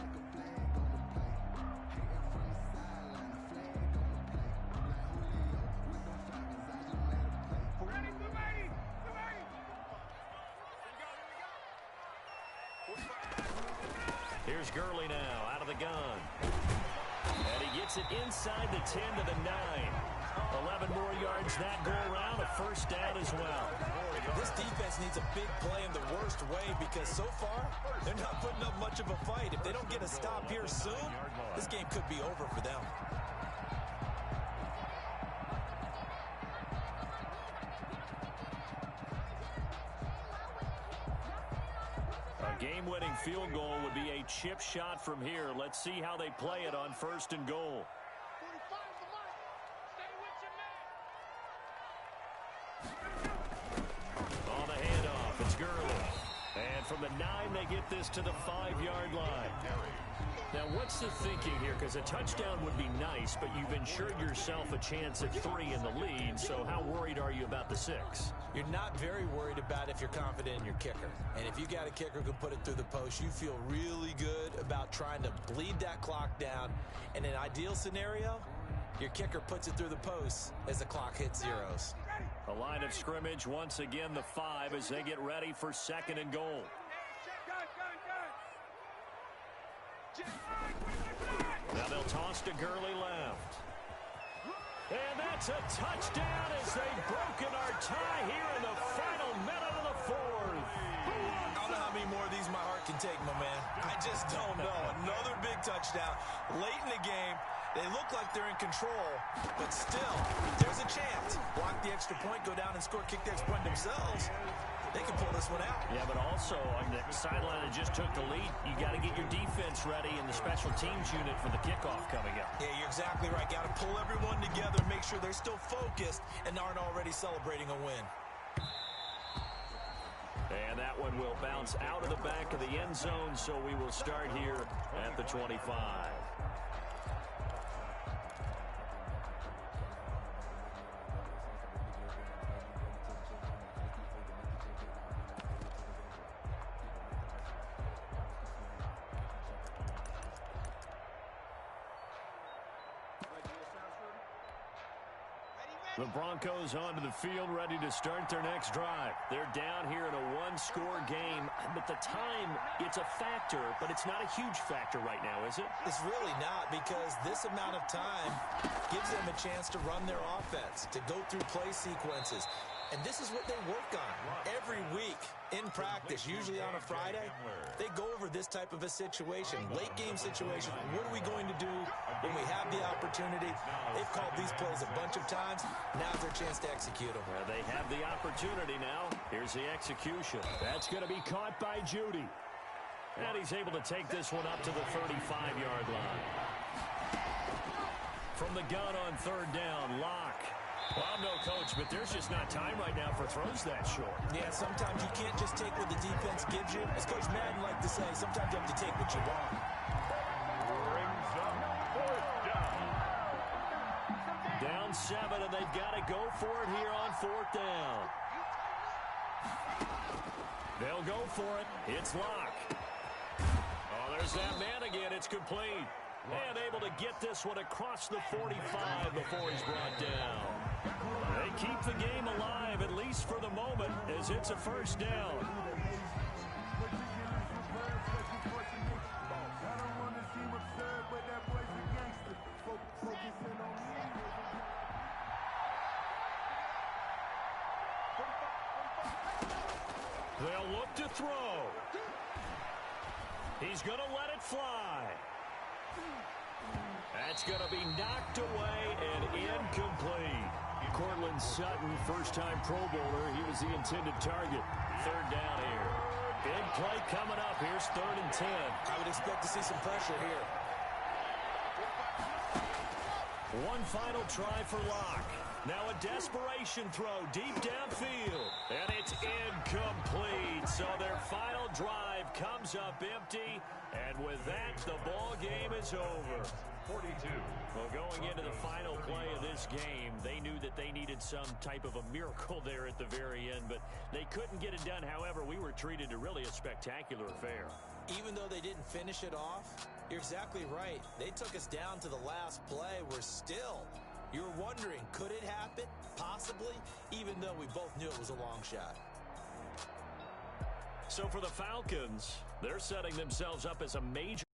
Here's Gurley now out of the gun. And he gets it inside the 10 to the 9. 11 more yards that go around, a 1st down as well. This defense needs a big play in the worst way because so far, they're not putting up much of a fight. If they don't get a stop here soon, this game could be over for them. A game-winning field goal would be a chip shot from here. Let's see how they play it on 1st and goal. On the handoff, it's Gurley. And from the 9, they get this to the 5-yard line. Now, what's the thinking here? Because a touchdown would be nice, but you've ensured yourself a chance at 3 in the lead, so how worried are you about the 6? You're not very worried about if you're confident in your kicker. And if you got a kicker who can put it through the post, you feel really good about trying to bleed that clock down. In an ideal scenario, your kicker puts it through the post as the clock hits zeros. A line of scrimmage, once again the 5 as they get ready for 2nd and goal. Now they'll toss to Gurley left. And that's a touchdown as they've broken our tie here in the final minute of the 4th. I don't know how many more of these my heart can take, my man. I just don't know. Another big touchdown late in the game. They look like they're in control, but still, there's a chance. Block the extra point, go down and score, kick the extra point themselves. They can pull this one out. Yeah, but also on the sideline that just took the lead, you got to get your defense ready in the special teams unit for the kickoff coming up. Yeah, you're exactly right. Got to pull everyone together, make sure they're still focused and aren't already celebrating a win. And that one will bounce out of the back of the end zone, so we will start here at the 25. The Broncos onto the field, ready to start their next drive. They're down here in a one-score game. At the time, it's a factor, but it's not a huge factor right now, is it? It's really not, because this amount of time gives them a chance to run their offense, to go through play sequences. And this is what they work on every week in practice, usually on a Friday. They go over this type of a situation, late game situation. What are we going to do when we have the opportunity? They've called these plays a bunch of times. Now's their chance to execute them. Well, they have the opportunity now. Here's the execution. That's going to be caught by Judy. And he's able to take this one up to the 35-yard line. From the gun on third down, Locke. Well, I'm no coach, but there's just not time right now for throws that short. Yeah, sometimes you can't just take what the defense gives you. As Coach Madden liked to say, sometimes you have to take what you want. Brings up fourth down. Down 7, and they've got to go for it here on fourth down. They'll go for it. It's Locke. Oh, there's that man again. It's complete. And able to get this one across the 45 before he's brought down. They keep the game alive, at least for the moment, as it's a first down. They'll look to throw. He's going to let it fly. That's going to be knocked away and incomplete. Cortland Sutton, first-time Pro Bowler. He was the intended target. Third down here. Big play coming up. Here's 3rd and 10. I would expect to see some pressure here. One final try for Locke. Now a desperation throw deep downfield. And it's incomplete. So their final drive comes up empty. And with that, the ball game is over. 42. Well, going into the final play of this game, they knew that they needed some type of a miracle there at the very end, but they couldn't get it done. However, we were treated to really a spectacular affair. Even though they didn't finish it off, you're exactly right. They took us down to the last play. We're still, you're wondering, could it happen? Possibly, even though we both knew it was a long shot. So for the Falcons, they're setting themselves up as a major